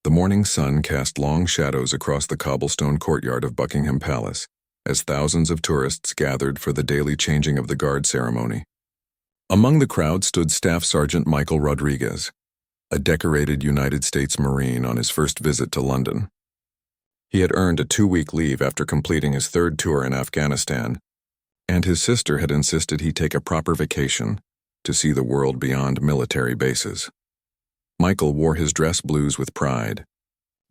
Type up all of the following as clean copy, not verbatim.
The morning sun cast long shadows across the cobblestone courtyard of Buckingham Palace, as thousands of tourists gathered for the daily changing of the guard ceremony. Among the crowd stood Staff Sergeant Michael Rodriguez, a decorated United States Marine on his first visit to London. He had earned a 2-week leave after completing his third tour in Afghanistan, and his sister had insisted he take a proper vacation to see the world beyond military bases. Michael wore his dress blues with pride,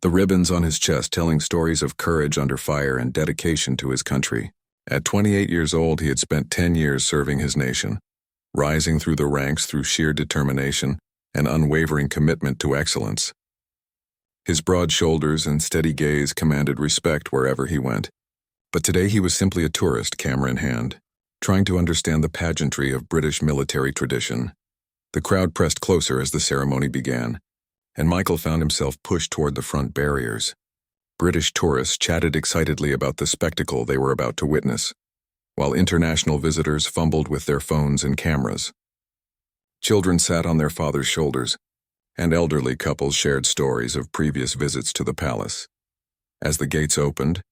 the ribbons on his chest telling stories of courage under fire and dedication to his country. At 28 years old, he had spent 10 years serving his nation, rising through the ranks through sheer determination and unwavering commitment to excellence. His broad shoulders and steady gaze commanded respect wherever he went. But today he was simply a tourist, camera in hand, trying to understand the pageantry of British military tradition. The crowd pressed closer as the ceremony began, and Michael found himself pushed toward the front barriers. British tourists chatted excitedly about the spectacle they were about to witness, while international visitors fumbled with their phones and cameras. Children sat on their fathers' shoulders, and elderly couples shared stories of previous visits to the palace. As the gates opened,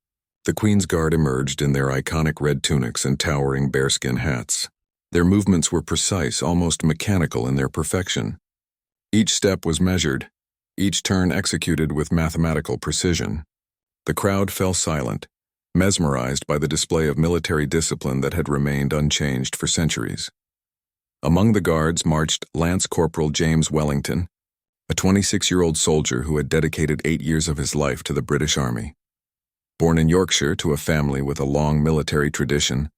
the Queen's Guard emerged in their iconic red tunics and towering bearskin hats. Their movements were precise, almost mechanical in their perfection. Each step was measured, each turn executed with mathematical precision. The crowd fell silent, mesmerized by the display of military discipline that had remained unchanged for centuries. Among the guards marched Lance Corporal James Wellington, a 26-year-old soldier who had dedicated 8 years of his life to the British Army. Born in Yorkshire to a family with a long military tradition,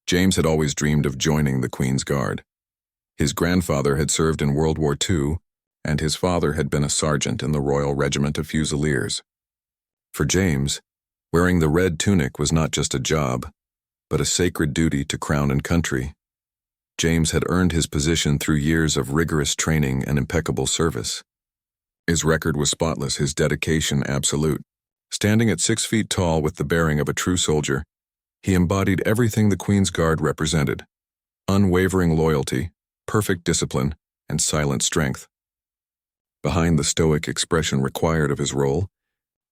James had always dreamed of joining the Queen's Guard. His grandfather had served in World War II, and his father had been a sergeant in the Royal Regiment of Fusiliers. For James, wearing the red tunic was not just a job, but a sacred duty to crown and country. James had earned his position through years of rigorous training and impeccable service. His record was spotless, his dedication absolute. Standing at 6 feet tall with the bearing of a true soldier, he embodied everything the Queen's Guard represented: unwavering loyalty, perfect discipline, and silent strength. Behind the stoic expression required of his role,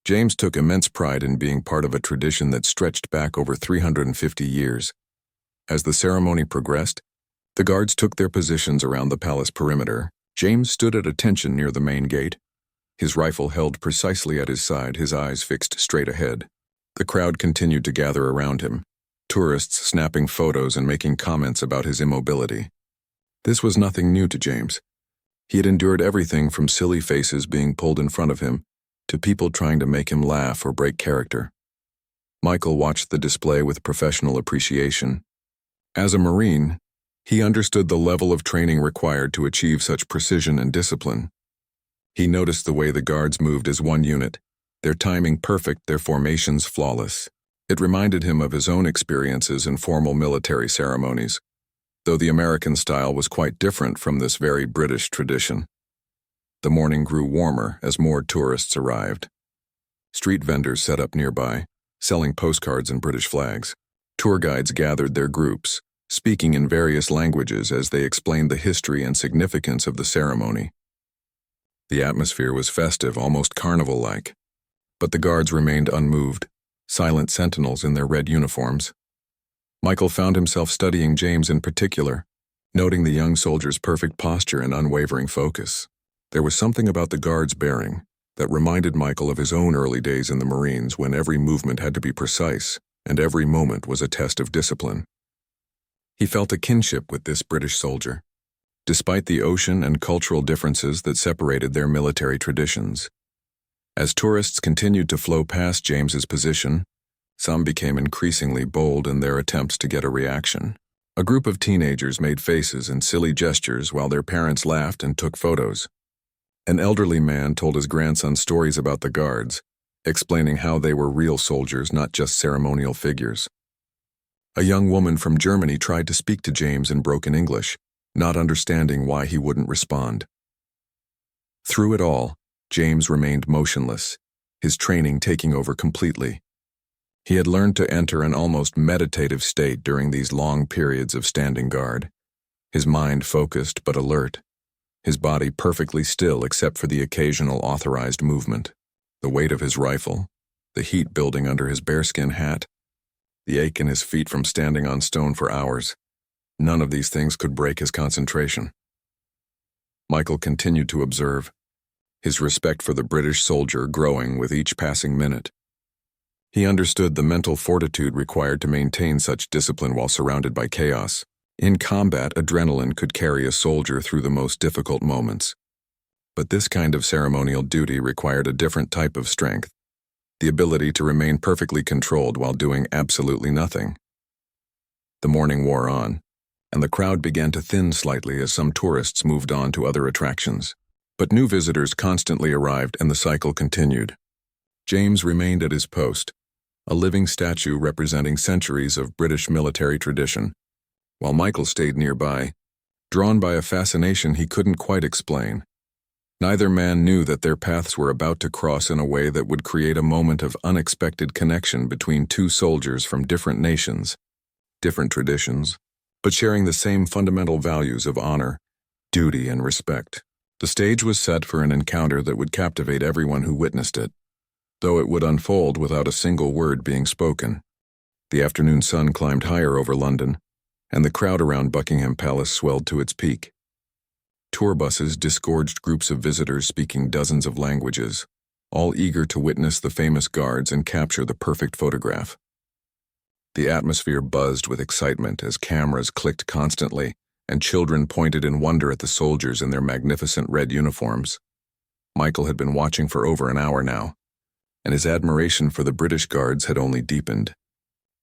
James took immense pride in being part of a tradition that stretched back over 350 years. As the ceremony progressed, the guards took their positions around the palace perimeter. James stood at attention near the main gate, his rifle held precisely at his side, his eyes fixed straight ahead. The crowd continued to gather around him, tourists snapping photos and making comments about his immobility. This was nothing new to James. He had endured everything from silly faces being pulled in front of him to people trying to make him laugh or break character. Michael watched the display with professional appreciation. As a Marine, he understood the level of training required to achieve such precision and discipline. He noticed the way the guards moved as one unit, their timing perfect, their formations flawless. It reminded him of his own experiences in formal military ceremonies, though the American style was quite different from this very British tradition. The morning grew warmer as more tourists arrived. Street vendors set up nearby, selling postcards and British flags. Tour guides gathered their groups, speaking in various languages as they explained the history and significance of the ceremony. The atmosphere was festive, almost carnival-like, but the guards remained unmoved, silent sentinels in their red uniforms. Michael found himself studying James in particular, noting the young soldier's perfect posture and unwavering focus. There was something about the guard's bearing that reminded Michael of his own early days in the Marines, when every movement had to be precise and every moment was a test of discipline. He felt a kinship with this British soldier, despite the ocean and cultural differences that separated their military traditions. As tourists continued to flow past James's position, some became increasingly bold in their attempts to get a reaction. A group of teenagers made faces and silly gestures while their parents laughed and took photos. An elderly man told his grandson stories about the guards, explaining how they were real soldiers, not just ceremonial figures. A young woman from Germany tried to speak to James in broken English, not understanding why he wouldn't respond. Through it all, James remained motionless, his training taking over completely. He had learned to enter an almost meditative state during these long periods of standing guard, his mind focused but alert, his body perfectly still except for the occasional authorized movement. The weight of his rifle, the heat building under his bearskin hat, the ache in his feet from standing on stone for hours. None of these things could break his concentration. Michael continued to observe, his respect for the British soldier growing with each passing minute. He understood the mental fortitude required to maintain such discipline while surrounded by chaos. In combat, adrenaline could carry a soldier through the most difficult moments. But this kind of ceremonial duty required a different type of strength, the ability to remain perfectly controlled while doing absolutely nothing. The morning wore on, and the crowd began to thin slightly as some tourists moved on to other attractions. But new visitors constantly arrived and the cycle continued. James remained at his post, a living statue representing centuries of British military tradition, while Michael stayed nearby, drawn by a fascination he couldn't quite explain. Neither man knew that their paths were about to cross in a way that would create a moment of unexpected connection between two soldiers from different nations, different traditions, but sharing the same fundamental values of honor, duty, and respect. The stage was set for an encounter that would captivate everyone who witnessed it, though it would unfold without a single word being spoken. The afternoon sun climbed higher over London, and the crowd around Buckingham Palace swelled to its peak. Tour buses disgorged groups of visitors speaking dozens of languages, all eager to witness the famous guards and capture the perfect photograph. The atmosphere buzzed with excitement as cameras clicked constantly, and children pointed in wonder at the soldiers in their magnificent red uniforms. Michael had been watching for over an hour now, and his admiration for the British guards had only deepened.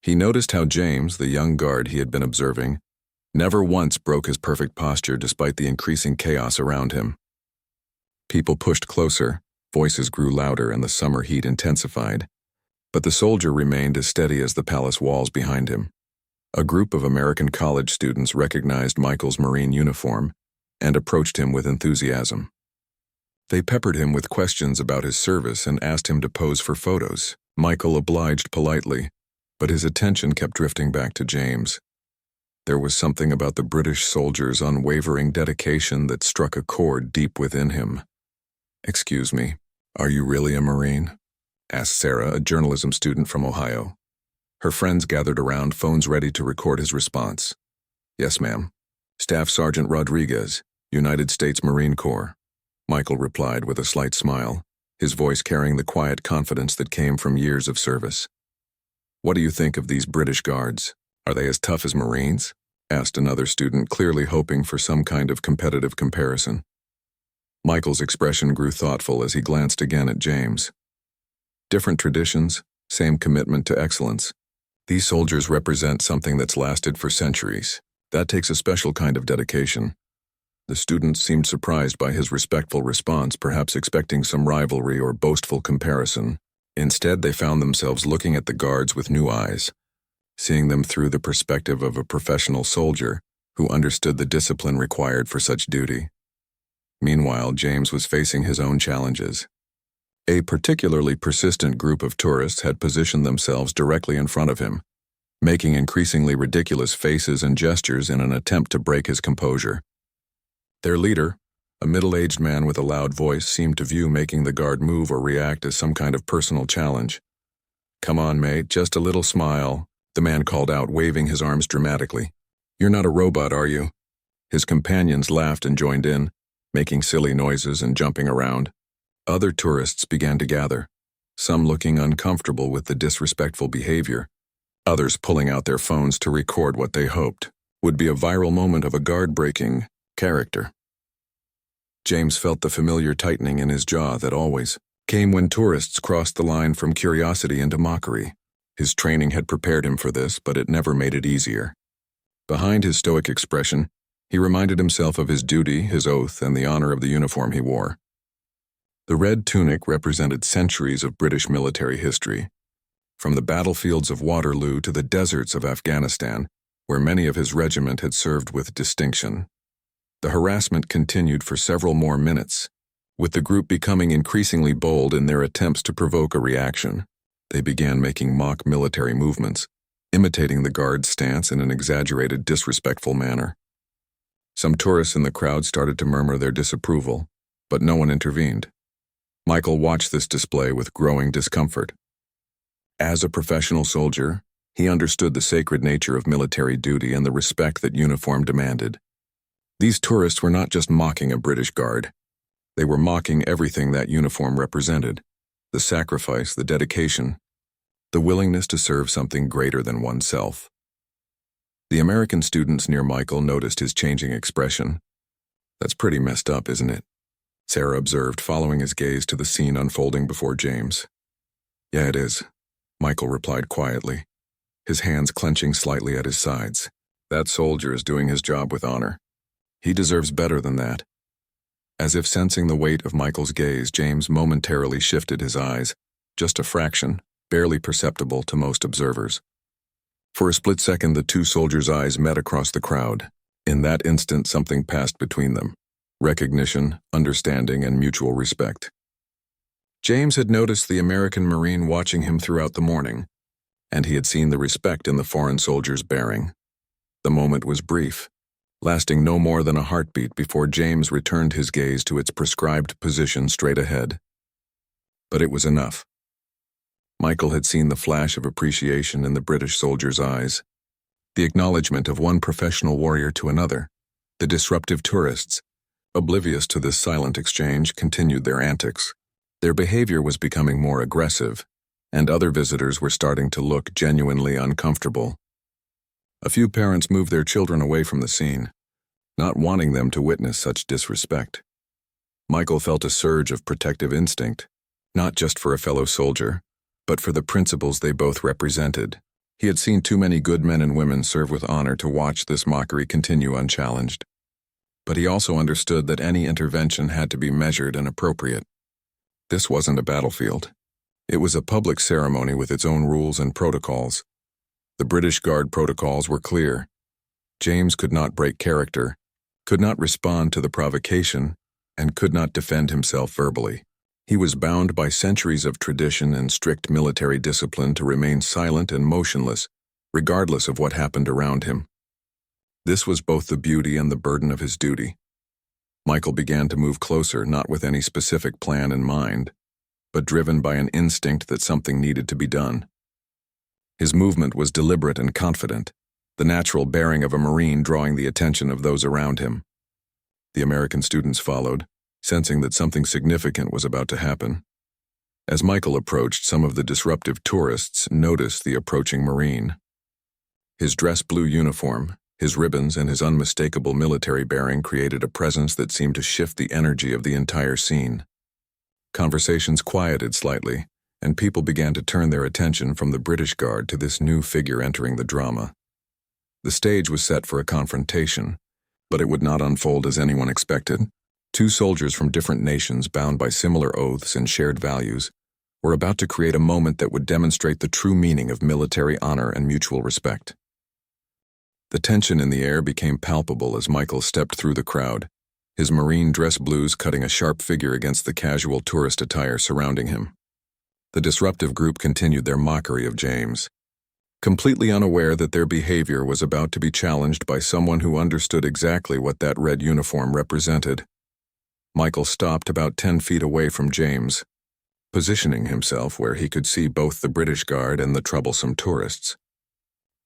He noticed how James, the young guard he had been observing, never once broke his perfect posture despite the increasing chaos around him. People pushed closer, voices grew louder, and the summer heat intensified, but the soldier remained as steady as the palace walls behind him. A group of American college students recognized Michael's Marine uniform and approached him with enthusiasm. They peppered him with questions about his service and asked him to pose for photos. Michael obliged politely, but his attention kept drifting back to James. There was something about the British soldier's unwavering dedication that struck a chord deep within him. "Excuse me, are you really a Marine?" asked Sarah, a journalism student from Ohio. Her friends gathered around, phones ready to record his response. "Yes, ma'am. Staff Sergeant Rodriguez, United States Marine Corps," Michael replied with a slight smile, his voice carrying the quiet confidence that came from years of service. "What do you think of these British guards? Are they as tough as Marines?" asked another student, clearly hoping for some kind of competitive comparison. Michael's expression grew thoughtful as he glanced again at James. Different traditions, same commitment to excellence. These soldiers represent something that's lasted for centuries. That takes a special kind of dedication. The students seemed surprised by his respectful response, perhaps expecting some rivalry or boastful comparison. Instead, they found themselves looking at the guards with new eyes, seeing them through the perspective of a professional soldier who understood the discipline required for such duty. Meanwhile, James was facing his own challenges. A particularly persistent group of tourists had positioned themselves directly in front of him, making increasingly ridiculous faces and gestures in an attempt to break his composure. Their leader, a middle-aged man with a loud voice, seemed to view making the guard move or react as some kind of personal challenge. "Come on, mate, just a little smile," the man called out, waving his arms dramatically. "You're not a robot, are you?" His companions laughed and joined in, making silly noises and jumping around. Other tourists began to gather, some looking uncomfortable with the disrespectful behavior, others pulling out their phones to record what they hoped would be a viral moment of a guard-breaking character. James felt the familiar tightening in his jaw that always came when tourists crossed the line from curiosity into mockery. His training had prepared him for this, but it never made it easier. Behind his stoic expression, he reminded himself of his duty, his oath, and the honor of the uniform he wore. The red tunic represented centuries of British military history, from the battlefields of Waterloo to the deserts of Afghanistan, where many of his regiment had served with distinction. The harassment continued for several more minutes, with the group becoming increasingly bold in their attempts to provoke a reaction. They began making mock military movements, imitating the guard's stance in an exaggerated, disrespectful manner. Some tourists in the crowd started to murmur their disapproval, but no one intervened. Michael watched this display with growing discomfort. As a professional soldier, he understood the sacred nature of military duty and the respect that uniform demanded. These tourists were not just mocking a British guard. They were mocking everything that uniform represented: the sacrifice, the dedication, the willingness to serve something greater than oneself. The American students near Michael noticed his changing expression. "That's pretty messed up, isn't it?" Sarah observed, following his gaze to the scene unfolding before James. "Yeah, it is," Michael replied quietly, his hands clenching slightly at his sides. "That soldier is doing his job with honor. He deserves better than that." As if sensing the weight of Michael's gaze, James momentarily shifted his eyes, just a fraction, barely perceptible to most observers. For a split second, the two soldiers' eyes met across the crowd. In that instant, something passed between them: recognition, understanding, and mutual respect. James had noticed the American Marine watching him throughout the morning, and he had seen the respect in the foreign soldier's bearing. The moment was brief, lasting no more than a heartbeat before James returned his gaze to its prescribed position straight ahead. But it was enough. Michael had seen the flash of appreciation in the British soldier's eyes, the acknowledgement of one professional warrior to another. The disruptive tourists, oblivious to this silent exchange, continued their antics. Their behavior was becoming more aggressive, and other visitors were starting to look genuinely uncomfortable. A few parents moved their children away from the scene, not wanting them to witness such disrespect. Michael felt a surge of protective instinct, not just for a fellow soldier, but for the principles they both represented. He had seen too many good men and women serve with honor to watch this mockery continue unchallenged. But he also understood that any intervention had to be measured and appropriate. This wasn't a battlefield. It was a public ceremony with its own rules and protocols. The British Guard protocols were clear. James could not break character, could not respond to the provocation, and could not defend himself verbally. He was bound by centuries of tradition and strict military discipline to remain silent and motionless, regardless of what happened around him. This was both the beauty and the burden of his duty. Michael began to move closer, not with any specific plan in mind, but driven by an instinct that something needed to be done. His movement was deliberate and confident, the natural bearing of a Marine drawing the attention of those around him. The American students followed, sensing that something significant was about to happen. As Michael approached, some of the disruptive tourists noticed the approaching Marine. His dress blue uniform, his ribbons, and his unmistakable military bearing created a presence that seemed to shift the energy of the entire scene. Conversations quieted slightly, and people began to turn their attention from the British Guard to this new figure entering the drama. The stage was set for a confrontation, but it would not unfold as anyone expected. Two soldiers from different nations, bound by similar oaths and shared values, were about to create a moment that would demonstrate the true meaning of military honor and mutual respect. The tension in the air became palpable as Michael stepped through the crowd, his Marine dress blues cutting a sharp figure against the casual tourist attire surrounding him. The disruptive group continued their mockery of James, completely unaware that their behavior was about to be challenged by someone who understood exactly what that red uniform represented. Michael stopped about 10 feet away from James, positioning himself where he could see both the British Guard and the troublesome tourists.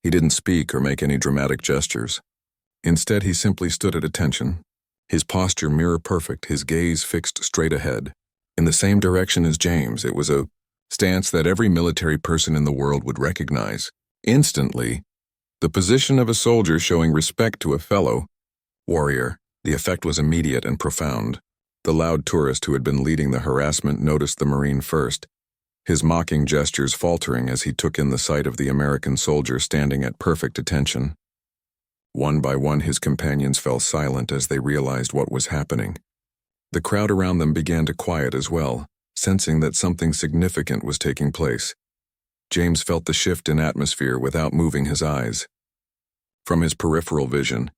He didn't speak or make any dramatic gestures. Instead, he simply stood at attention, his posture mirror-perfect, his gaze fixed straight ahead, in the same direction as James. It was a stance that every military person in the world would recognize. Instantly, the position of a soldier showing respect to a fellow warrior. The effect was immediate and profound. The loud tourist who had been leading the harassment noticed the Marine first, his mocking gestures faltering as he took in the sight of the American soldier standing at perfect attention. One by one, his companions fell silent as they realized what was happening. The crowd around them began to quiet as well, sensing that something significant was taking place. James felt the shift in atmosphere without moving his eyes. From his peripheral vision,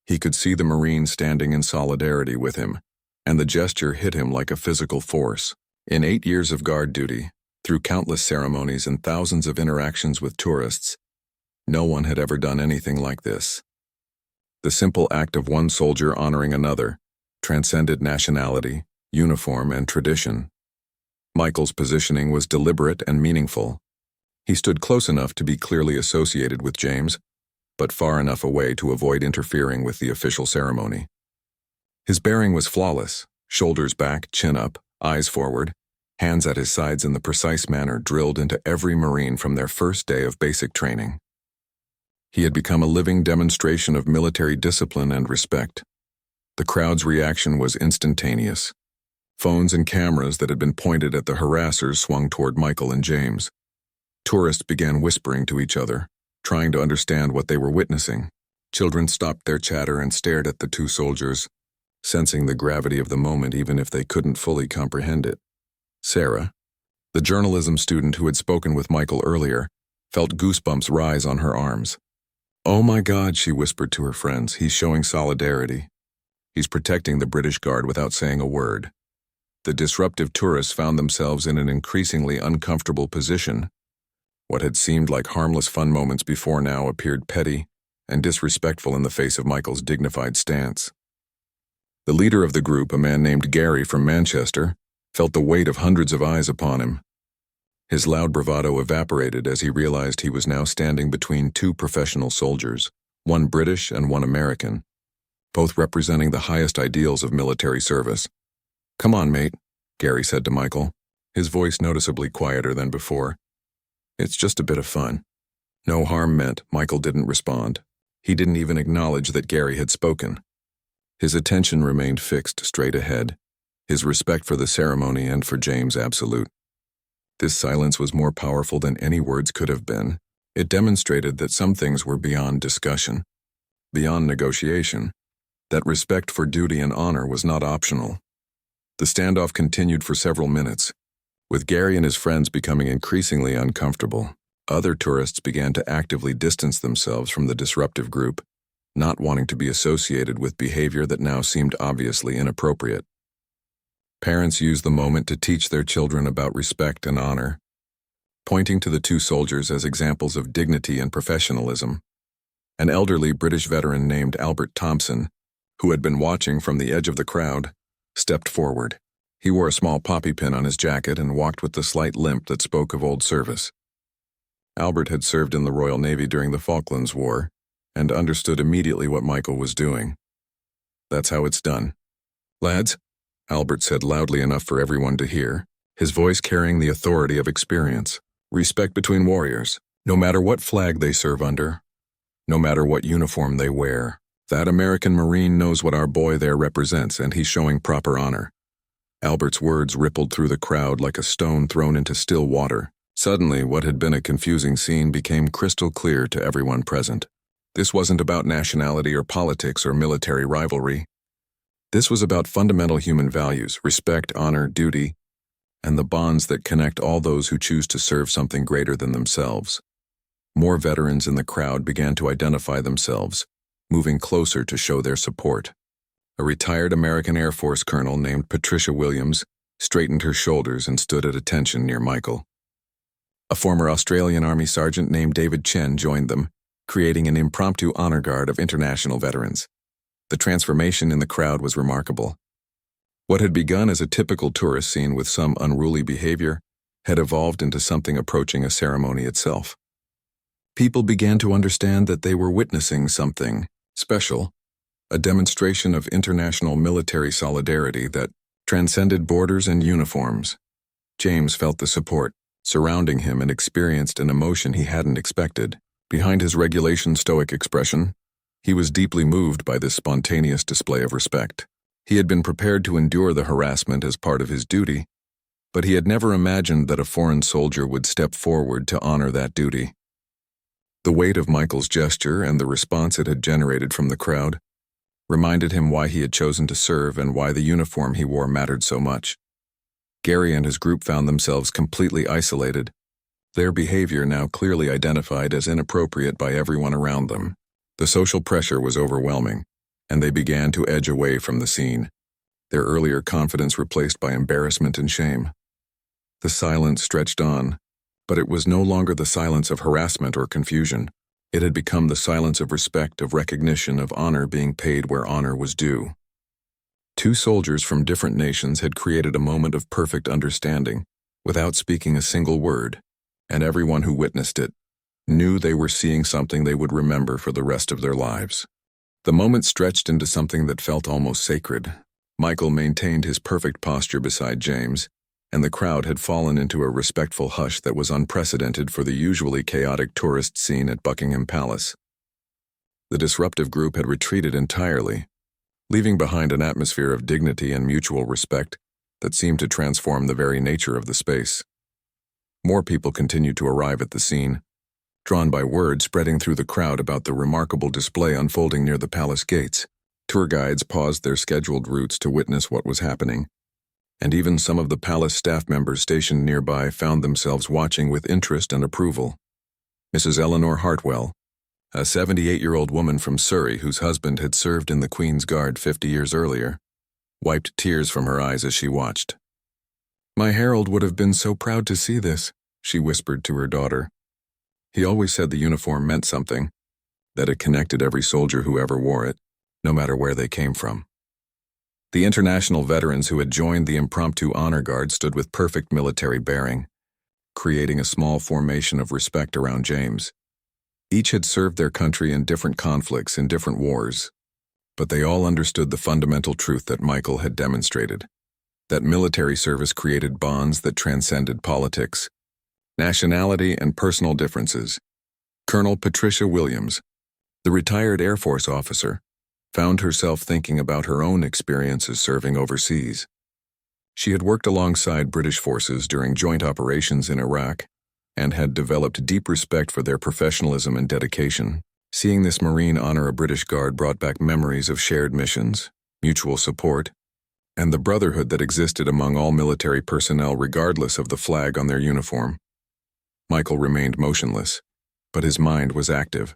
he could see the Marine standing in solidarity with him, and the gesture hit him like a physical force. In 8 years of guard duty, through countless ceremonies and thousands of interactions with tourists, no one had ever done anything like this. The simple act of one soldier honoring another transcended nationality, uniform, and tradition. Michael's positioning was deliberate and meaningful. He stood close enough to be clearly associated with James, but far enough away to avoid interfering with the official ceremony. His bearing was flawless, shoulders back, chin up, eyes forward, hands at his sides in the precise manner drilled into every Marine from their first day of basic training. He had become a living demonstration of military discipline and respect. The crowd's reaction was instantaneous. Phones and cameras that had been pointed at the harassers swung toward Michael and James. Tourists began whispering to each other, trying to understand what they were witnessing. Children stopped their chatter and stared at the two soldiers, sensing the gravity of the moment even if they couldn't fully comprehend it. Sarah, the journalism student who had spoken with Michael earlier, felt goosebumps rise on her arms. "Oh my God," she whispered to her friends, "he's showing solidarity. He's protecting the British Guard without saying a word." The disruptive tourists found themselves in an increasingly uncomfortable position. What had seemed like harmless fun moments before now appeared petty and disrespectful in the face of Michael's dignified stance. The leader of the group, a man named Gary from Manchester, felt the weight of hundreds of eyes upon him. His loud bravado evaporated as he realized he was now standing between two professional soldiers, one British and one American, both representing the highest ideals of military service. "Come on, mate," Gary said to Michael, his voice noticeably quieter than before. "It's just a bit of fun." No harm meant, Michael didn't respond. He didn't even acknowledge that Gary had spoken. His attention remained fixed straight ahead, his respect for the ceremony and for James absolute. This silence was more powerful than any words could have been. It demonstrated that some things were beyond discussion, beyond negotiation, that respect for duty and honor was not optional. The standoff continued for several minutes, with Gary and his friends becoming increasingly uncomfortable. Other tourists began to actively distance themselves from the disruptive group, not wanting to be associated with behavior that now seemed obviously inappropriate. Parents used the moment to teach their children about respect and honor, pointing to the two soldiers as examples of dignity and professionalism. An elderly British veteran named Albert Thompson, who had been watching from the edge of the crowd, stepped forward. He wore a small poppy pin on his jacket and walked with the slight limp that spoke of old service. Albert had served in the Royal Navy during the Falklands War and understood immediately what Michael was doing. "That's how it's done. Lads," Albert said loudly enough for everyone to hear, his voice carrying the authority of experience. "Respect between warriors, no matter what flag they serve under, no matter what uniform they wear. That American Marine knows what our boy there represents, and he's showing proper honor." Albert's words rippled through the crowd like a stone thrown into still water. Suddenly, what had been a confusing scene became crystal clear to everyone present. This wasn't about nationality or politics or military rivalry. This was about fundamental human values, respect, honor, duty, and the bonds that connect all those who choose to serve something greater than themselves. More veterans in the crowd began to identify themselves, moving closer to show their support. A retired American Air Force colonel named Patricia Williams straightened her shoulders and stood at attention near Michael. A former Australian Army sergeant named David Chen joined them, creating an impromptu honor guard of international veterans. The transformation in the crowd was remarkable. What had begun as a typical tourist scene with some unruly behavior had evolved into something approaching a ceremony itself. People began to understand that they were witnessing something special, a demonstration of international military solidarity that transcended borders and uniforms. James felt the support surrounding him and experienced an emotion he hadn't expected. Behind his regulation stoic expression, he was deeply moved by this spontaneous display of respect. He had been prepared to endure the harassment as part of his duty, but he had never imagined that a foreign soldier would step forward to honor that duty. The weight of Michael's gesture and the response it had generated from the crowd reminded him why he had chosen to serve and why the uniform he wore mattered so much. Gary and his group found themselves completely isolated, their behavior now clearly identified as inappropriate by everyone around them. The social pressure was overwhelming, and they began to edge away from the scene, their earlier confidence replaced by embarrassment and shame. The silence stretched on, but it was no longer the silence of harassment or confusion. It had become the silence of respect, of recognition, of honor being paid where honor was due. Two soldiers from different nations had created a moment of perfect understanding, without speaking a single word, and everyone who witnessed it knew they were seeing something they would remember for the rest of their lives. The moment stretched into something that felt almost sacred. Michael maintained his perfect posture beside James, and the crowd had fallen into a respectful hush that was unprecedented for the usually chaotic tourist scene at Buckingham Palace. The disruptive group had retreated entirely, leaving behind an atmosphere of dignity and mutual respect that seemed to transform the very nature of the space. More people continued to arrive at the scene, drawn by word spreading through the crowd about the remarkable display unfolding near the palace gates. Tour guides paused their scheduled routes to witness what was happening, and even some of the palace staff members stationed nearby found themselves watching with interest and approval. Mrs. Eleanor Hartwell, a 78-year-old woman from Surrey whose husband had served in the Queen's Guard 50 years earlier, wiped tears from her eyes as she watched. "My Harold would have been so proud to see this," she whispered to her daughter. He always said the uniform meant something, that it connected every soldier who ever wore it, no matter where they came from. The international veterans who had joined the impromptu honor guard stood with perfect military bearing, creating a small formation of respect around James. Each had served their country in different conflicts, in different wars, but they all understood the fundamental truth that Michael had demonstrated, that military service created bonds that transcended politics, nationality, and personal differences. Colonel Patricia Williams, the retired Air Force officer, found herself thinking about her own experiences serving overseas. She had worked alongside British forces during joint operations in Iraq and had developed deep respect for their professionalism and dedication. Seeing this Marine honor a British Guard brought back memories of shared missions, mutual support, and the brotherhood that existed among all military personnel regardless of the flag on their uniform. Michael remained motionless, but his mind was active.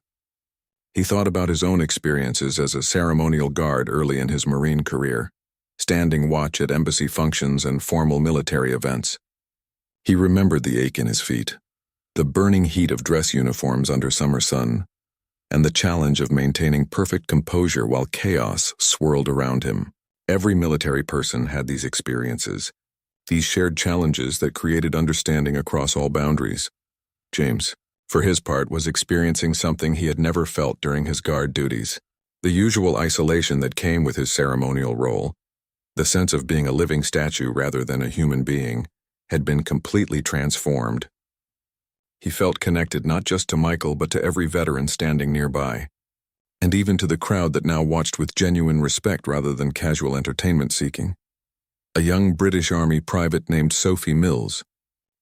He thought about his own experiences as a ceremonial guard early in his Marine career, standing watch at embassy functions and formal military events. He remembered the ache in his feet, the burning heat of dress uniforms under summer sun, and the challenge of maintaining perfect composure while chaos swirled around him. Every military person had these experiences, these shared challenges that created understanding across all boundaries. James, for his part, was experiencing something he had never felt during his guard duties. The usual isolation that came with his ceremonial role, the sense of being a living statue rather than a human being, had been completely transformed. He felt connected not just to Michael but to every veteran standing nearby, and even to the crowd that now watched with genuine respect rather than casual entertainment seeking. A young British Army private named Sophie Mills,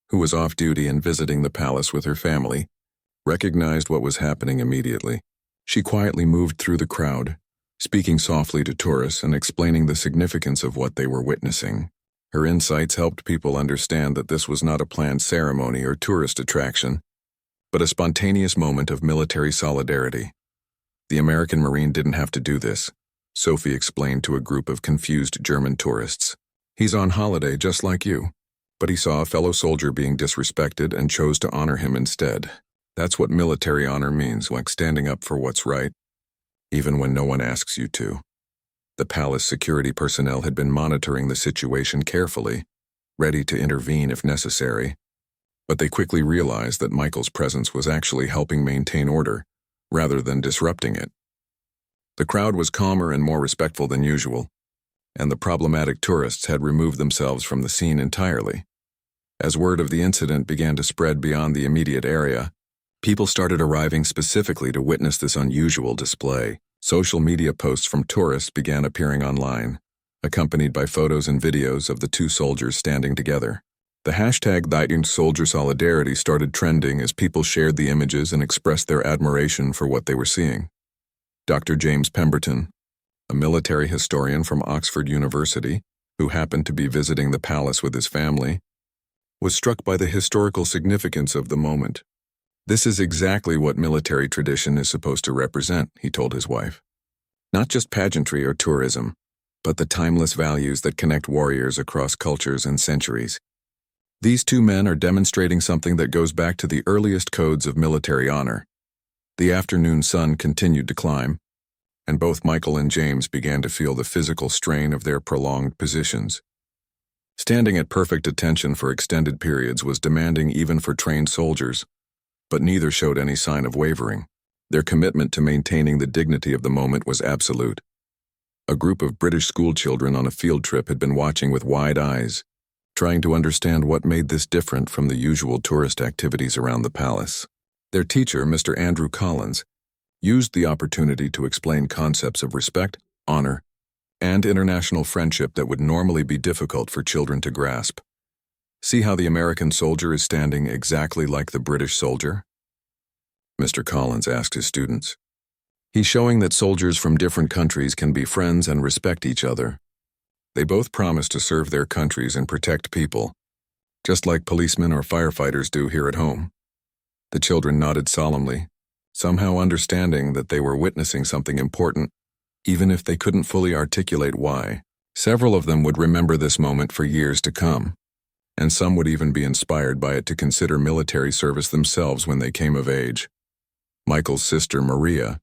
who was off duty and visiting the palace with her family, recognized what was happening immediately. She quietly moved through the crowd, speaking softly to tourists and explaining the significance of what they were witnessing. Her insights helped people understand that this was not a planned ceremony or tourist attraction, but a spontaneous moment of military solidarity. The American Marine didn't have to do this, Sophie explained to a group of confused German tourists. He's on holiday just like you. But he saw a fellow soldier being disrespected and chose to honor him instead. That's what military honor means, like standing up for what's right, even when no one asks you to. The palace security personnel had been monitoring the situation carefully, ready to intervene if necessary, but they quickly realized that Michael's presence was actually helping maintain order, rather than disrupting it. The crowd was calmer and more respectful than usual, and the problematic tourists had removed themselves from the scene entirely. As word of the incident began to spread beyond the immediate area, people started arriving specifically to witness this unusual display. Social media posts from tourists began appearing online, accompanied by photos and videos of the two soldiers standing together. The hashtag #SoldierSolidarity started trending as people shared the images and expressed their admiration for what they were seeing. Dr. James Pemberton, a military historian from Oxford University, who happened to be visiting the palace with his family, was struck by the historical significance of the moment. "This is exactly what military tradition is supposed to represent," he told his wife. "Not just pageantry or tourism, but the timeless values that connect warriors across cultures and centuries. These two men are demonstrating something that goes back to the earliest codes of military honor. The afternoon sun continued to climb, and both Michael and James began to feel the physical strain of their prolonged positions. Standing at perfect attention for extended periods was demanding even for trained soldiers, but neither showed any sign of wavering. Their commitment to maintaining the dignity of the moment was absolute. A group of British schoolchildren on a field trip had been watching with wide eyes, trying to understand what made this different from the usual tourist activities around the palace. Their teacher, Mr. Andrew Collins, used the opportunity to explain concepts of respect, honor, and international friendship that would normally be difficult for children to grasp. See how the American soldier is standing exactly like the British soldier? Mr. Collins asked his students. He's showing that soldiers from different countries can be friends and respect each other. They both promise to serve their countries and protect people, just like policemen or firefighters do here at home. The children nodded solemnly, somehow understanding that they were witnessing something important, even if they couldn't fully articulate why. Several of them would remember this moment for years to come, and some would even be inspired by it to consider military service themselves when they came of age. Michael's sister, Maria,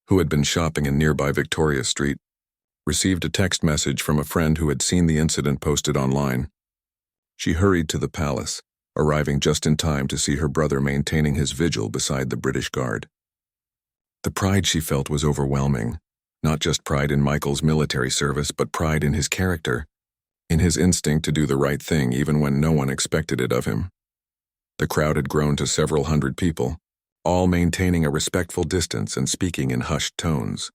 who had been shopping in nearby Victoria Street, received a text message from a friend who had seen the incident posted online. She hurried to the palace, arriving just in time to see her brother maintaining his vigil beside the British Guard. The pride she felt was overwhelming, not just pride in Michael's military service, but pride in his character, in his instinct to do the right thing even when no one expected it of him. The crowd had grown to several hundred people, all maintaining a respectful distance and speaking in hushed tones.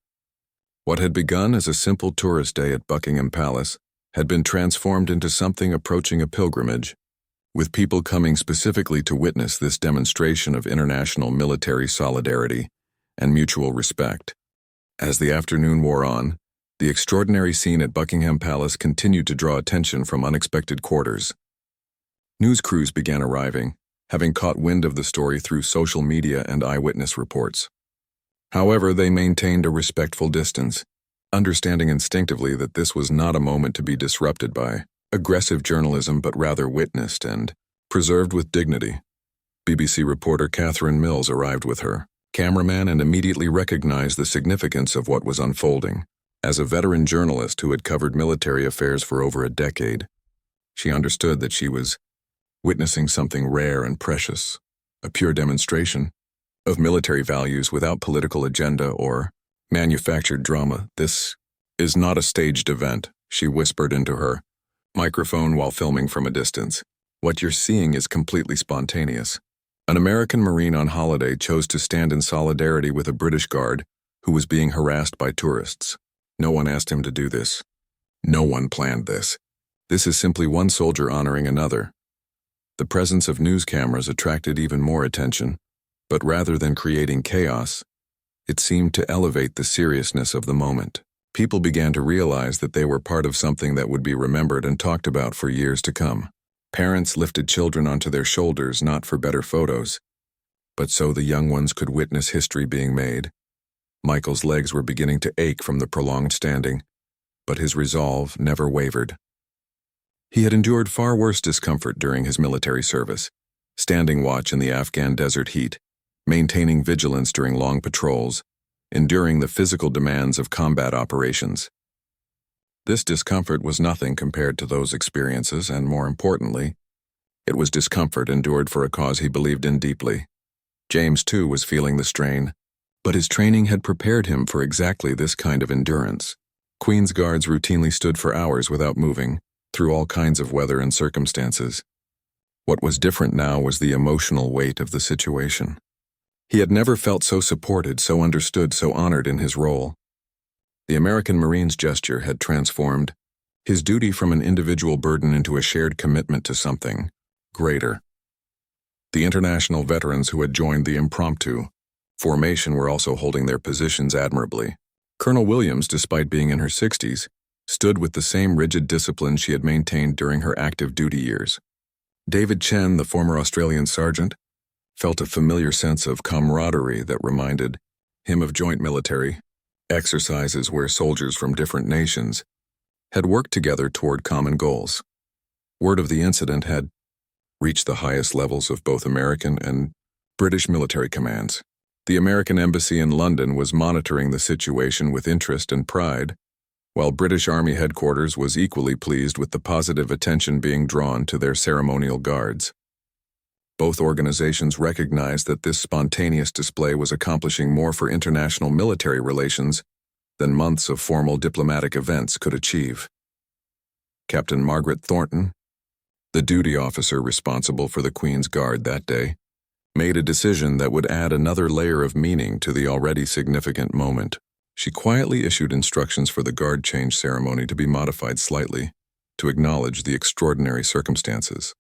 What had begun as a simple tourist day at Buckingham Palace had been transformed into something approaching a pilgrimage, with people coming specifically to witness this demonstration of international military solidarity and mutual respect. As the afternoon wore on, the extraordinary scene at Buckingham Palace continued to draw attention from unexpected quarters. News crews began arriving, having caught wind of the story through social media and eyewitness reports. However, they maintained a respectful distance, understanding instinctively that this was not a moment to be disrupted by aggressive journalism, but rather witnessed and preserved with dignity. BBC reporter Catherine Mills arrived with her cameraman and immediately recognized the significance of what was unfolding. As a veteran journalist who had covered military affairs for over a decade, she understood that she was witnessing something rare and precious, a pure demonstration of military values without political agenda or manufactured drama. "This is not a staged event," she whispered into her microphone while filming from a distance. "What you're seeing is completely spontaneous." An American Marine on holiday chose to stand in solidarity with a British guard who was being harassed by tourists. No one asked him to do this. No one planned this. This is simply one soldier honoring another. The presence of news cameras attracted even more attention, but rather than creating chaos, it seemed to elevate the seriousness of the moment. People began to realize that they were part of something that would be remembered and talked about for years to come. Parents lifted children onto their shoulders not for better photos, but so the young ones could witness history being made. Michael's legs were beginning to ache from the prolonged standing, but his resolve never wavered. He had endured far worse discomfort during his military service, standing watch in the Afghan desert heat, maintaining vigilance during long patrols, enduring the physical demands of combat operations. This discomfort was nothing compared to those experiences, and more importantly, it was discomfort endured for a cause he believed in deeply. James, too, was feeling the strain, but his training had prepared him for exactly this kind of endurance. Queen's Guards routinely stood for hours without moving, through all kinds of weather and circumstances. What was different now was the emotional weight of the situation. He had never felt so supported, so understood, so honored in his role. The American Marine's gesture had transformed his duty from an individual burden into a shared commitment to something greater. The international veterans who had joined the impromptu formation were also holding their positions admirably. Colonel Williams, despite being in her 60s, stood with the same rigid discipline she had maintained during her active duty years. David Chen, the former Australian sergeant, felt a familiar sense of camaraderie that reminded him of joint military exercises where soldiers from different nations had worked together toward common goals. Word of the incident had reached the highest levels of both American and British military commands. The American embassy in London was monitoring the situation with interest and pride, while British Army headquarters was equally pleased with the positive attention being drawn to their ceremonial guards. Both organizations recognized that this spontaneous display was accomplishing more for international military relations than months of formal diplomatic events could achieve. Captain Margaret Thornton, the duty officer responsible for the Queen's Guard that day, made a decision that would add another layer of meaning to the already significant moment. She quietly issued instructions for the guard change ceremony to be modified slightly to acknowledge the extraordinary circumstances.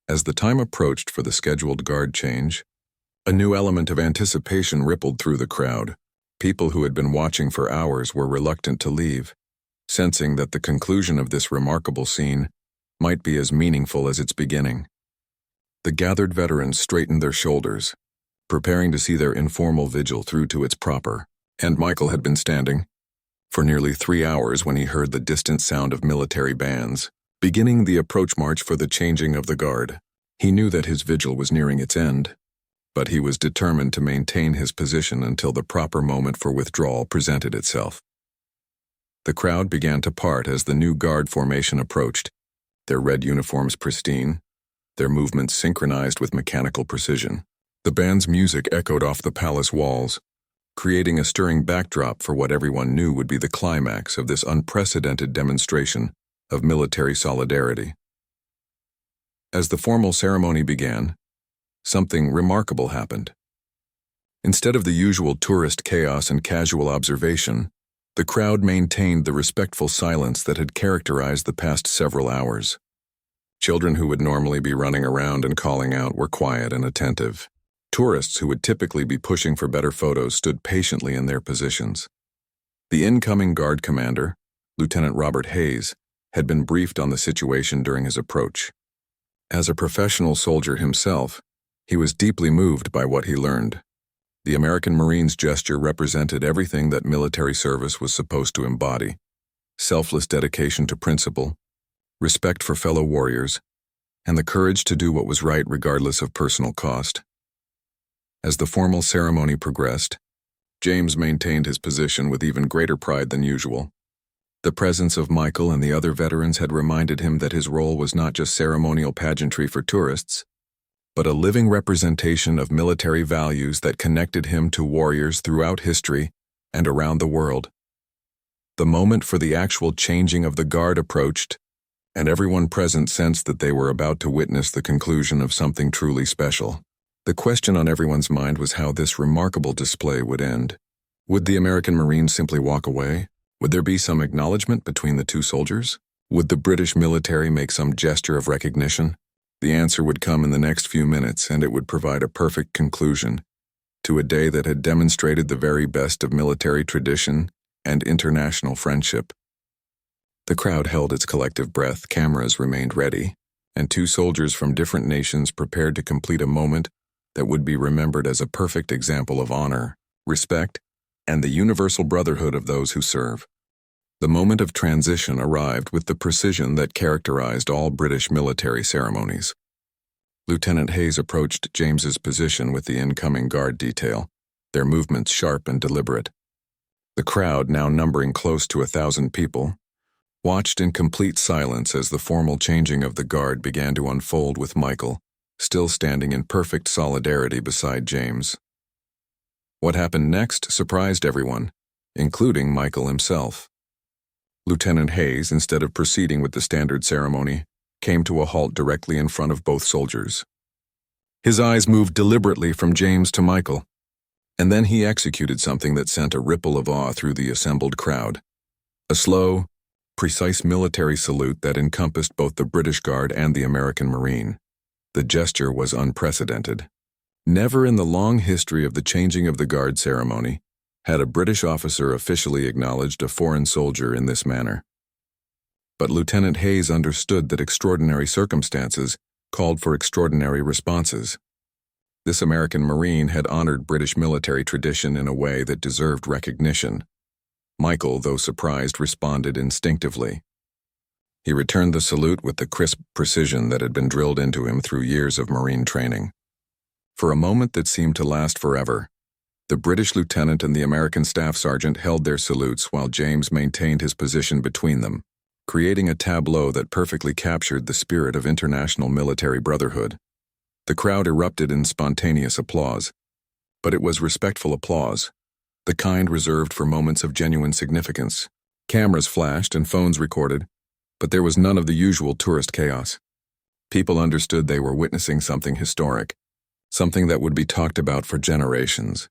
As the time approached for the scheduled guard change, a new element of anticipation rippled through the crowd. People who had been watching for hours were reluctant to leave, sensing that the conclusion of this remarkable scene might be as meaningful as its beginning. The gathered veterans straightened their shoulders, preparing to see their informal vigil through to its proper. And Michael had been standing for nearly 3 hours when he heard the distant sound of military bands, beginning the approach march for the changing of the guard. He knew that his vigil was nearing its end, but he was determined to maintain his position until the proper moment for withdrawal presented itself. The crowd began to part as the new guard formation approached, their red uniforms pristine, their movements synchronized with mechanical precision. The band's music echoed off the palace walls, creating a stirring backdrop for what everyone knew would be the climax of this unprecedented demonstration of military solidarity. As the formal ceremony began, something remarkable happened. Instead of the usual tourist chaos and casual observation, the crowd maintained the respectful silence that had characterized the past several hours. Children who would normally be running around and calling out were quiet and attentive. Tourists who would typically be pushing for better photos stood patiently in their positions. The incoming guard commander, Lieutenant Robert Hayes, had been briefed on the situation during his approach. As a professional soldier himself, he was deeply moved by what he learned. The American Marines' gesture represented everything that military service was supposed to embody: selfless dedication to principle, respect for fellow warriors, and the courage to do what was right regardless of personal cost. As the formal ceremony progressed, James maintained his position with even greater pride than usual. The presence of Michael and the other veterans had reminded him that his role was not just ceremonial pageantry for tourists, but a living representation of military values that connected him to warriors throughout history and around the world. The moment for the actual changing of the guard approached, and everyone present sensed that they were about to witness the conclusion of something truly special. The question on everyone's mind was how this remarkable display would end. Would the American Marines simply walk away? Would there be some acknowledgement between the two soldiers? Would the British military make some gesture of recognition? The answer would come in the next few minutes, and it would provide a perfect conclusion to a day that had demonstrated the very best of military tradition and international friendship. The crowd held its collective breath, cameras remained ready, and two soldiers from different nations prepared to complete a moment that would be remembered as a perfect example of honor, respect, and the universal brotherhood of those who serve. The moment of transition arrived with the precision that characterized all British military ceremonies. Lieutenant Hayes approached James's position with the incoming guard detail, their movements sharp and deliberate. The crowd, now numbering close to 1,000 people, watched in complete silence as the formal changing of the guard began to unfold with Michael, still standing in perfect solidarity beside James. What happened next surprised everyone, including Michael himself. Lieutenant Hayes, instead of proceeding with the standard ceremony, came to a halt directly in front of both soldiers. His eyes moved deliberately from James to Michael, and then he executed something that sent a ripple of awe through the assembled crowd. A slow, precise military salute that encompassed both the British Guard and the American Marine. The gesture was unprecedented. Never in the long history of the changing of the guard ceremony had a British officer officially acknowledged a foreign soldier in this manner. But Lieutenant Hayes understood that extraordinary circumstances called for extraordinary responses. This American Marine had honored British military tradition in a way that deserved recognition. Michael, though surprised, responded instinctively. He returned the salute with the crisp precision that had been drilled into him through years of Marine training. For a moment that seemed to last forever, the British lieutenant and the American staff sergeant held their salutes while James maintained his position between them, creating a tableau that perfectly captured the spirit of international military brotherhood. The crowd erupted in spontaneous applause, but it was respectful applause, the kind reserved for moments of genuine significance. Cameras flashed and phones recorded, but there was none of the usual tourist chaos. People understood they were witnessing something historic, something that would be talked about for generations.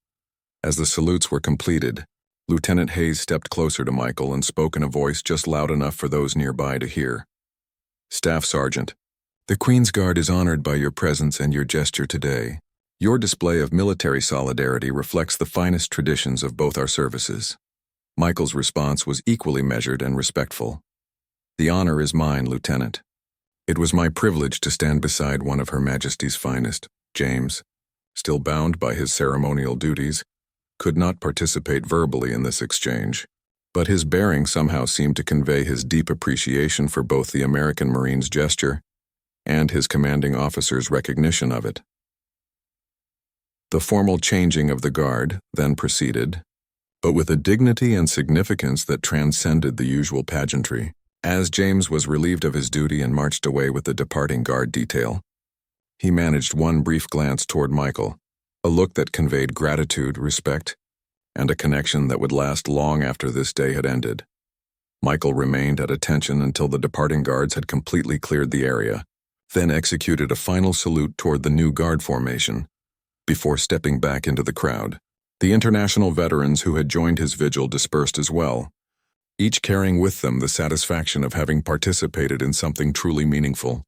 As the salutes were completed, Lieutenant Hayes stepped closer to Michael and spoke in a voice just loud enough for those nearby to hear. "Staff Sergeant, the Queen's Guard is honored by your presence and your gesture today. Your display of military solidarity reflects the finest traditions of both our services." Michael's response was equally measured and respectful. "The honor is mine, Lieutenant. It was my privilege to stand beside one of Her Majesty's finest." James, still bound by his ceremonial duties, could not participate verbally in this exchange, but his bearing somehow seemed to convey his deep appreciation for both the American Marine's gesture and his commanding officer's recognition of it. The formal changing of the guard then proceeded, but with a dignity and significance that transcended the usual pageantry. As James was relieved of his duty and marched away with the departing guard detail, he managed one brief glance toward Michael, a look that conveyed gratitude, respect, and a connection that would last long after this day had ended. Michael remained at attention until the departing guards had completely cleared the area, then executed a final salute toward the new guard formation, before stepping back into the crowd. The international veterans who had joined his vigil dispersed as well, each carrying with them the satisfaction of having participated in something truly meaningful.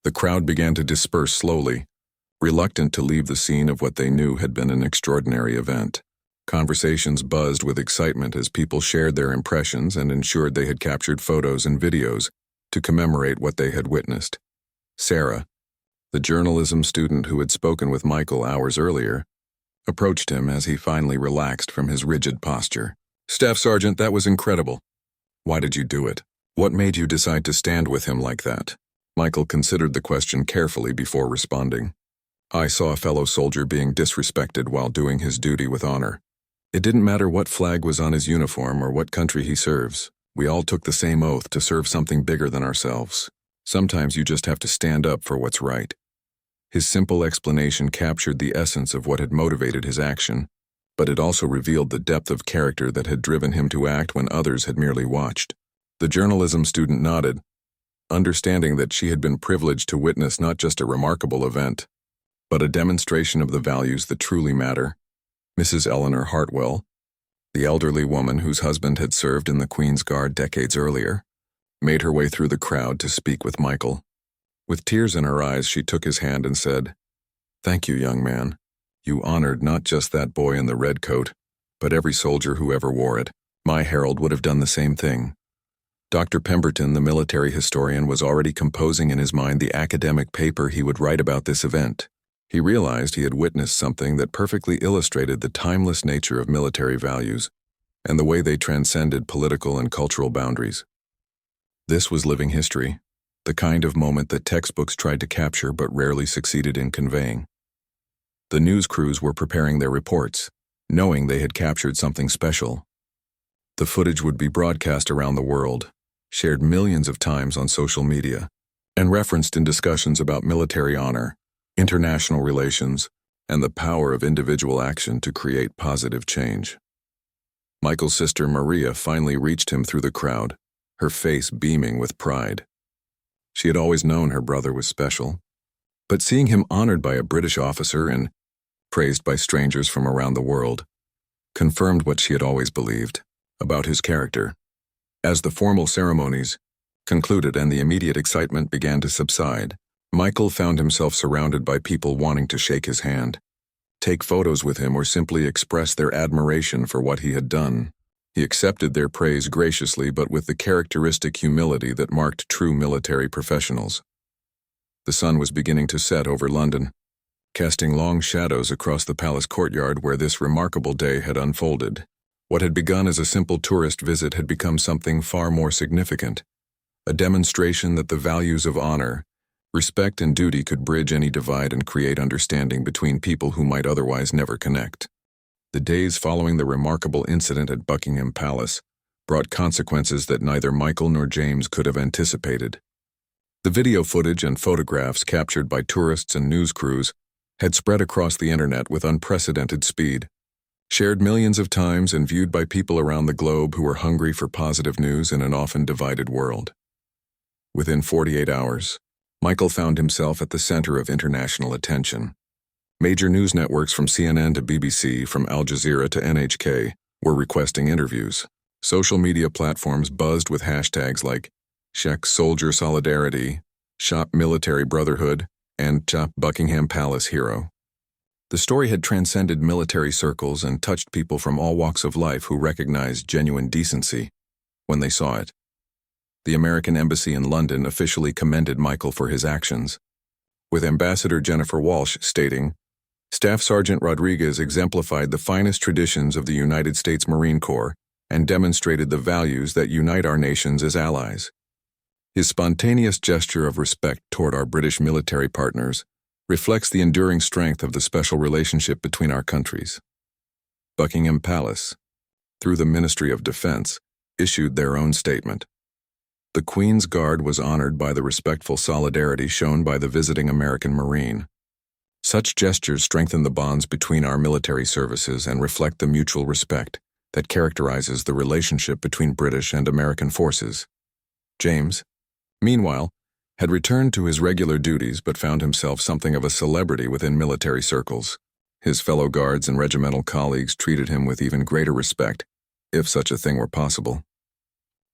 The crowd began to disperse slowly, reluctant to leave the scene of what they knew had been an extraordinary event. Conversations buzzed with excitement as people shared their impressions and ensured they had captured photos and videos to commemorate what they had witnessed. Sarah, the journalism student who had spoken with Michael hours earlier, approached him as he finally relaxed from his rigid posture. "Staff Sergeant, that was incredible. Why did you do it? What made you decide to stand with him like that?" Michael considered the question carefully before responding. "I saw a fellow soldier being disrespected while doing his duty with honor. It didn't matter what flag was on his uniform or what country he serves. We all took the same oath to serve something bigger than ourselves. Sometimes you just have to stand up for what's right." His simple explanation captured the essence of what had motivated his action, but it also revealed the depth of character that had driven him to act when others had merely watched. The journalism student nodded, understanding that she had been privileged to witness not just a remarkable event, but a demonstration of the values that truly matter. Mrs. Eleanor Hartwell, the elderly woman whose husband had served in the Queen's Guard decades earlier, made her way through the crowd to speak with Michael. With tears in her eyes, she took his hand and said, "Thank you, young man. You honored not just that boy in the red coat, but every soldier who ever wore it. My herald would have done the same thing." Dr. Pemberton, the military historian, was already composing in his mind the academic paper he would write about this event. He realized he had witnessed something that perfectly illustrated the timeless nature of military values and the way they transcended political and cultural boundaries. This was living history, the kind of moment that textbooks tried to capture but rarely succeeded in conveying. The news crews were preparing their reports, knowing they had captured something special. The footage would be broadcast around the world, shared millions of times on social media, and referenced in discussions about military honor, international relations, and the power of individual action to create positive change. Michael's sister Maria finally reached him through the crowd, her face beaming with pride. She had always known her brother was special, but seeing him honored by a British officer and praised by strangers from around the world confirmed what she had always believed about his character. As the formal ceremonies concluded and the immediate excitement began to subside, Michael found himself surrounded by people wanting to shake his hand, take photos with him, or simply express their admiration for what he had done. He accepted their praise graciously, but with the characteristic humility that marked true military professionals. The sun was beginning to set over London, casting long shadows across the palace courtyard where this remarkable day had unfolded. What had begun as a simple tourist visit had become something far more significant, a demonstration that the values of honor, Respect and duty could bridge any divide and create understanding between people who might otherwise never connect. The days following the remarkable incident at Buckingham Palace brought consequences that neither Michael nor James could have anticipated. The video footage and photographs captured by tourists and news crews had spread across the internet with unprecedented speed, shared millions of times and viewed by people around the globe who were hungry for positive news in an often divided world. Within 48 hours, Michael found himself at the center of international attention. Major news networks from CNN to BBC, from Al Jazeera to NHK, were requesting interviews. Social media platforms buzzed with hashtags like Czech Soldier Solidarity, Shop Military Brotherhood, and Chop Buckingham Palace Hero. The story had transcended military circles and touched people from all walks of life who recognized genuine decency when they saw it. The American Embassy in London officially commended Michael for his actions, with Ambassador Jennifer Walsh stating, "Staff Sergeant Rodriguez exemplified the finest traditions of the United States Marine Corps and demonstrated the values that unite our nations as allies. His spontaneous gesture of respect toward our British military partners reflects the enduring strength of the special relationship between our countries." Buckingham Palace, through the Ministry of Defense, issued their own statement. The Queen's Guard was honored by the respectful solidarity shown by the visiting American Marine. Such gestures strengthen the bonds between our military services and reflect the mutual respect that characterizes the relationship between British and American forces. James, meanwhile, had returned to his regular duties but found himself something of a celebrity within military circles. His fellow guards and regimental colleagues treated him with even greater respect, if such a thing were possible.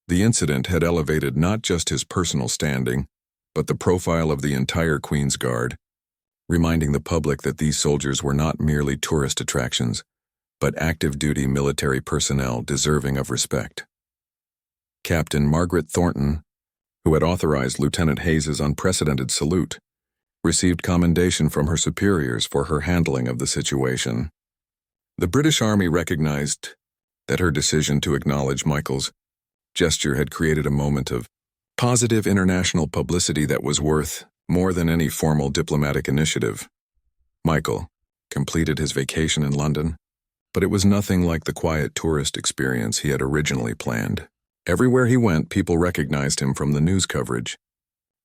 The incident had elevated not just his personal standing, but the profile of the entire Queen's Guard, reminding the public that these soldiers were not merely tourist attractions, but active-duty military personnel deserving of respect. Captain Margaret Thornton, who had authorized Lieutenant Hayes's unprecedented salute, received commendation from her superiors for her handling of the situation. The British Army recognized that her decision to acknowledge Michael's gesture had created a moment of positive international publicity that was worth more than any formal diplomatic initiative. Michael completed his vacation in London, but it was nothing like the quiet tourist experience he had originally planned. Everywhere he went, people recognized him from the news coverage.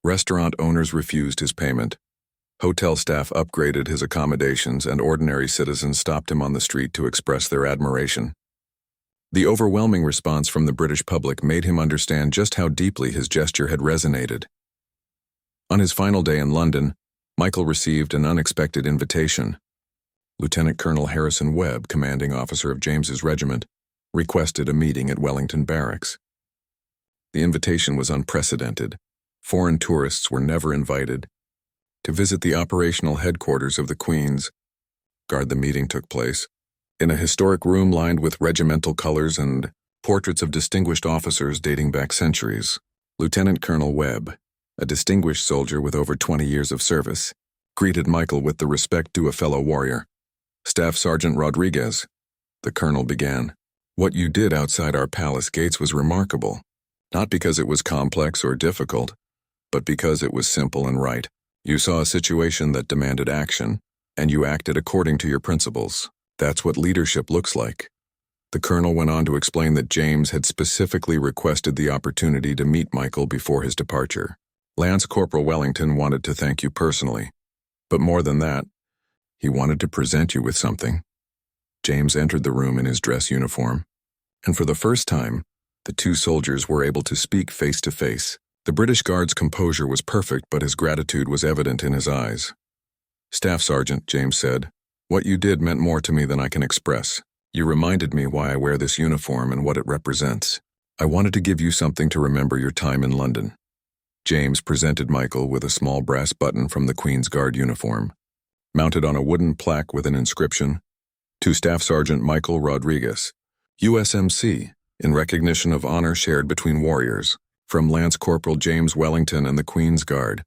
Restaurant owners refused his payment. Hotel staff upgraded his accommodations, and ordinary citizens stopped him on the street to express their admiration. The overwhelming response from the British public made him understand just how deeply his gesture had resonated. On his final day in London, Michael received an unexpected invitation. Lieutenant Colonel Harrison Webb, commanding officer of James's regiment, requested a meeting at Wellington Barracks. The invitation was unprecedented. Foreign tourists were never invited. To visit the operational headquarters of the Queen's Guard, the meeting took place in a historic room lined with regimental colors and portraits of distinguished officers dating back centuries. Lieutenant Colonel Webb, a distinguished soldier with over 20 years of service, greeted Michael with the respect due a fellow warrior. "Staff Sergeant Rodriguez," the colonel began, "what you did outside our palace gates was remarkable, not because it was complex or difficult, but because it was simple and right. You saw a situation that demanded action, and you acted according to your principles. That's what leadership looks like." The colonel went on to explain that James had specifically requested the opportunity to meet Michael before his departure. "Lance Corporal Wellington wanted to thank you personally, but more than that, he wanted to present you with something." James entered the room in his dress uniform, and for the first time, the two soldiers were able to speak face to face. The British Guard's composure was perfect, but his gratitude was evident in his eyes. "Staff Sergeant," James said, "what you did meant more to me than I can express. You reminded me why I wear this uniform and what it represents. I wanted to give you something to remember your time in London." James presented Michael with a small brass button from the Queen's Guard uniform, mounted on a wooden plaque with an inscription, "To Staff Sergeant Michael Rodriguez, USMC, in recognition of honor shared between warriors, from Lance Corporal James Wellington and the Queen's Guard."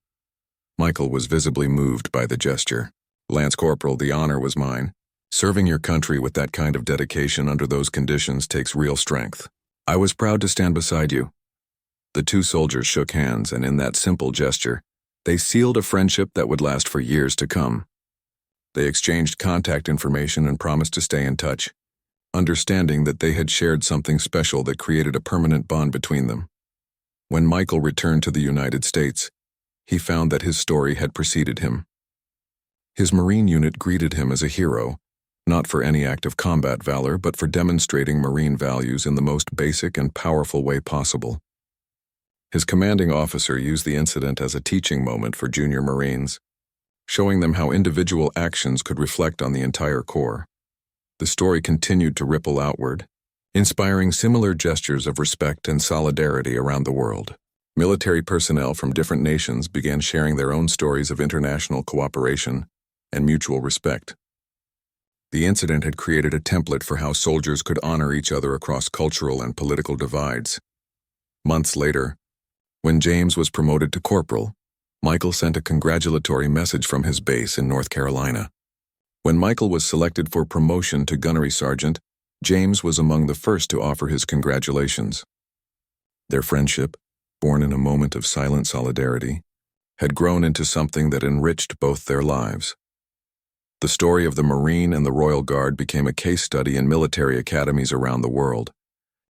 Michael was visibly moved by the gesture. "Lance Corporal, the honor was mine. Serving your country with that kind of dedication under those conditions takes real strength. I was proud to stand beside you." The two soldiers shook hands, and in that simple gesture, They sealed a friendship that would last for years to come. They exchanged contact information and promised to stay in touch, understanding that they had shared something special that created a permanent bond between them. When Michael returned to the United States, he found that his story had preceded him. His Marine unit greeted him as a hero, not for any act of combat valor, but for demonstrating Marine values in the most basic and powerful way possible. His commanding officer used the incident as a teaching moment for junior Marines, showing them how individual actions could reflect on the entire Corps. The story continued to ripple outward, inspiring similar gestures of respect and solidarity around the world. Military personnel from different nations began sharing their own stories of international cooperation and mutual respect. The incident had created a template for how soldiers could honor each other across cultural and political divides. Months later, when James was promoted to corporal, Michael sent a congratulatory message from his base in North Carolina. When Michael was selected for promotion to gunnery sergeant, James was among the first to offer his congratulations. Their friendship, born in a moment of silent solidarity, had grown into something that enriched both their lives. The story of the Marine and the Royal Guard became a case study in military academies around the world,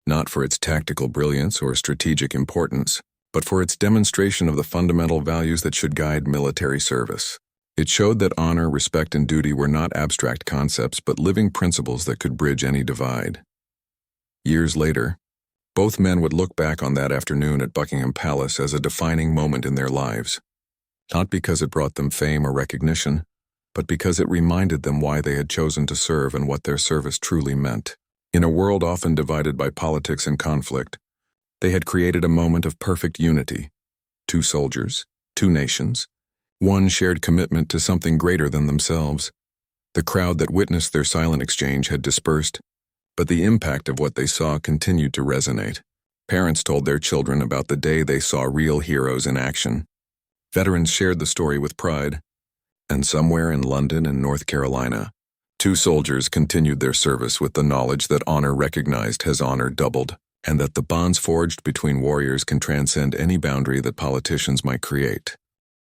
not for its tactical brilliance or strategic importance, but for its demonstration of the fundamental values that should guide military service. It showed that honor, respect, and duty were not abstract concepts, but living principles that could bridge any divide. Years later, both men would look back on that afternoon at Buckingham Palace as a defining moment in their lives, not because it brought them fame or recognition, but because it reminded them why they had chosen to serve and what their service truly meant. In a world often divided by politics and conflict, they had created a moment of perfect unity. Two soldiers, two nations, one shared commitment to something greater than themselves. The crowd that witnessed their silent exchange had dispersed, but the impact of what they saw continued to resonate. Parents told their children about the day they saw real heroes in action. Veterans shared the story with pride. And somewhere in London and North Carolina, two soldiers continued their service with the knowledge that honor recognized has honor doubled, and that the bonds forged between warriors can transcend any boundary that politicians might create.